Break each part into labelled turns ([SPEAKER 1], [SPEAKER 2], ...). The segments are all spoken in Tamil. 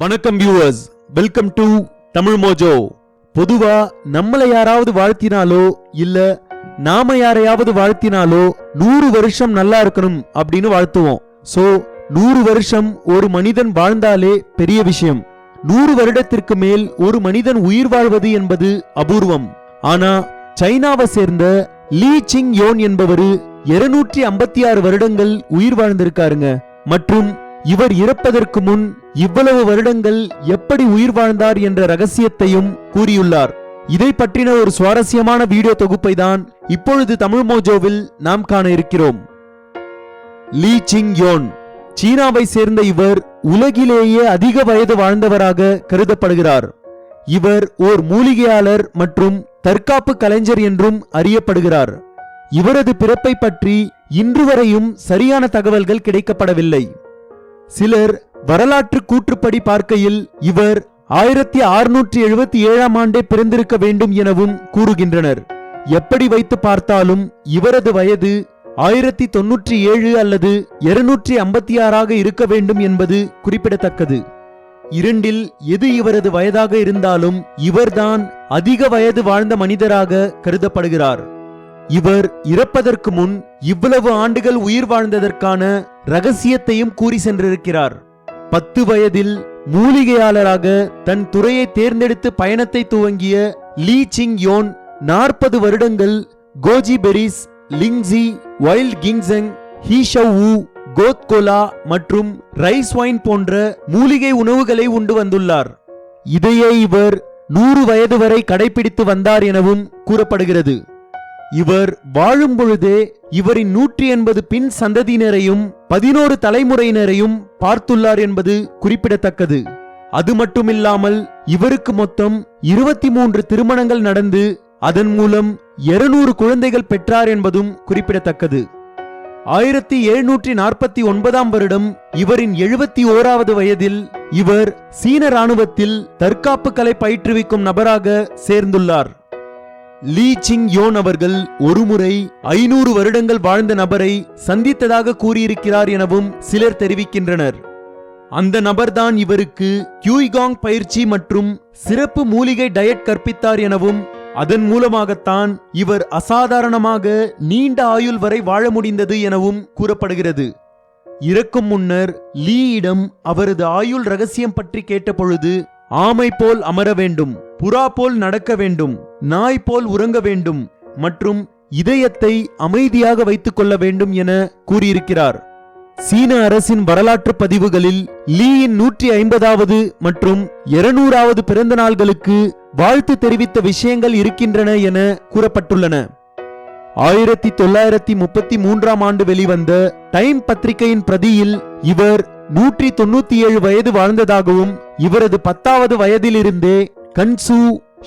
[SPEAKER 1] வணக்கம் viewers, welcome to Tamil Mojo. பொதுவா நம்மள யாராவது வாழ்த்தினாலோ இல்ல நாம யாரையாவது வாழ்த்தினாலோ 100 வருஷம் நல்லா இருக்கணும் அப்படின்னு வாழ்த்துவோம். சோ 100 வருஷம் ஒரு மனிதன் வாழ்ந்தாலே பெரிய விஷயம். 100 வருடத்திற்கு மேல் ஒரு மனிதன் உயிர் வாழ்வது என்பது அபூர்வம். ஆனா சைனாவை சேர்ந்த லீ சிங் யோன் என்பவரு 256 வருடங்கள் உயிர் வாழ்ந்திருக்காருங்க. மற்றும் இவர் இறப்பதற்கு முன் இவ்வளவு வருடங்கள் எப்படி உயிர் வாழ்ந்தார் என்ற ரகசியத்தையும் கூறியுள்ளார். இதை பற்றின ஒரு சுவாரஸ்யமான வீடியோ தொகுப்பை தான் இப்பொழுது தமிழ் மோஜோவில் நாம் காண இருக்கிறோம். லீ சிங் யோன் சீனாவை சேர்ந்த இவர் உலகிலேயே அதிக வயது வாழ்ந்தவராக கருதப்படுகிறார். இவர் ஓர் மூலிகையாளர் மற்றும் தற்காப்பு கலைஞர் என்றும் அறியப்படுகிறார். இவரது பிறப்பை பற்றி இன்று வரையும் சரியான தகவல்கள் கிடைக்கப்படவில்லை. சிலர் வரலாற்று கூற்றுப்படி பார்க்கையில் இவர் 1677ஆம் ஆண்டே பிறந்திருக்க வேண்டும் எனவும் கூறுகின்றனர். எப்படி வைத்து பார்த்தாலும் இவரது வயது 1097 அல்லது 256ஆக இருக்க வேண்டும் என்பது குறிப்பிடத்தக்கது. இரண்டில் எது இவரது வயதாக இருந்தாலும் இவர்தான் அதிக வயது வாழ்ந்த மனிதராக கருதப்படுகிறார். இவர் இறப்பதற்கு முன் இவ்வளவு ஆண்டுகள் உயிர் வாழ்ந்ததற்கான ரகசியத்தையும் கூறி சென்றிருக்கிறார். 10 வயதில் மூலிகையாளராக தன் துறையை தேர்ந்தெடுத்து பயணத்தை துவங்கிய லீ சிங் யோன் 40 வருடங்கள் கோஜி பெரிஸ், லிங்ஸி, வைல்ட் கிங்சங், ஹீஷவு, கோத்கோலா மற்றும் ரைஸ் வைன் போன்ற மூலிகை உணவுகளை உண்டு வந்துள்ளார். இதையே இவர் 100 வயது வரை கடைபிடித்து வந்தார் எனவும் கூறப்படுகிறது. இவர் வாழும் பொழுதே இவரின் 180 பின் சந்ததியினரையும் 11 தலைமுறையினரையும் பார்த்துள்ளார் என்பது குறிப்பிடத்தக்கது. அது மட்டுமில்லாமல் இவருக்கு மொத்தம் 23 திருமணங்கள் நடந்து அதன் மூலம் 200 குழந்தைகள் பெற்றார் என்பதும் குறிப்பிடத்தக்கது. 1749ஆம் வருடம் இவரின் 71வது வயதில் இவர் சீன ராணுவத்தில் தற்காப்பு கலை பயிற்றுவிக்கும் நபராக சேர்ந்துள்ளார். லீ சிங் யோன் அவர்கள் ஒருமுறை 500 வருடங்கள் வாழ்ந்த நபரை சந்தித்ததாக கூறியிருக்கிறார் எனவும் சிலர் தெரிவிக்கின்றனர். அந்த நபர்தான் இவருக்கு கியூய்காங் பயிற்சி மற்றும் சிறப்பு மூலிகை டயட் கற்பித்தார் எனவும் அதன் மூலமாகத்தான் இவர் அசாதாரணமாக நீண்ட ஆயுள் வரை வாழ முடிந்தது எனவும் கூறப்படுகிறது. இறக்கும் முன்னர் லீயிடம் அவரது ஆயுள் ரகசியம் பற்றி கேட்டபொழுது, ஆமை போல் அமர வேண்டும், புறா போல் நடக்க வேண்டும், நாய் போல் உறங்க வேண்டும் மற்றும் இதயத்தை அமைதியாக வைத்துக் கொள்ள வேண்டும் என கூறியிருக்கிறார். சீன அரசின் வரலாற்று பதிவுகளில் லீயின் 150வது மற்றும் 200வது பிறந்த நாள்களுக்கு வாழ்த்து தெரிவித்த விஷயங்கள் இருக்கின்றன என கூறப்பட்டுள்ளன. 1933ஆம் ஆண்டு வெளிவந்த டைம் பத்திரிகையின் பிரதியில் இவர் 197 வயது வாழ்ந்ததாகவும் இவரது 10வது வயதிலிருந்தே கன்சு,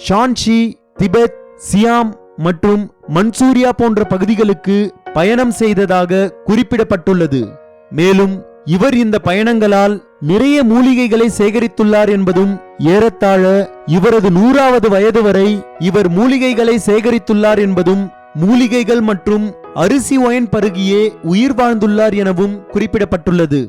[SPEAKER 1] ஷான்ஷி, திபெத், சியாம் மற்றும் மன்சூரியா போன்ற பகுதிகளுக்கு பயணம் செய்ததாக குறிப்பிடப்பட்டுள்ளது. மேலும் இவர் இந்த பயணங்களால் நிறைய மூலிகைகளை சேகரித்துள்ளார் என்பதும், ஏறத்தாழ இவரது 100வது வயது வரை இவர் மூலிகைகளை சேகரித்துள்ளார் என்பதும், மூலிகைகள் மற்றும் அரிசி ஒயின் பருகியே உயிர் வாழ்ந்துள்ளார் எனவும் குறிப்பிடப்பட்டுள்ளது.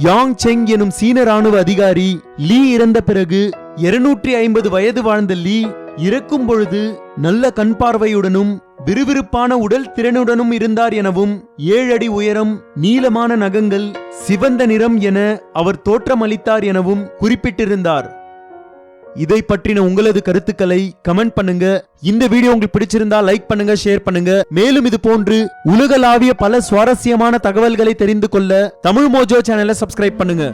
[SPEAKER 1] யாங் செங் எனும் சீன ராணுவ அதிகாரி லீ இறந்த பிறகு 250 வயது வாழ்ந்த லீ இறக்கும் பொழுது நல்ல கண் பார்வையுடனும் விறுவிறுப்பான உடல் திறனுடனும் இருந்தார் எனவும் 7 அடி உயரம், நீளமான நகங்கள், சிவந்த நிறம் என அவர் தோற்றமளித்தார் எனவும் குறிப்பிட்டிருந்தார். இதை பற்றின உங்களது கருத்துக்களை கமெண்ட் பண்ணுங்க. இந்த வீடியோ உங்களுக்கு பிடிச்சிருந்தா லைக் பண்ணுங்க, ஷேர் பண்ணுங்க. மேலும் இது போன்று உலகளாவிய பல சுவாரஸ்யமான தகவல்களை தெரிந்து கொள்ள தமிழ் மோஜோ சேனலை சப்ஸ்கிரைப் பண்ணுங்க.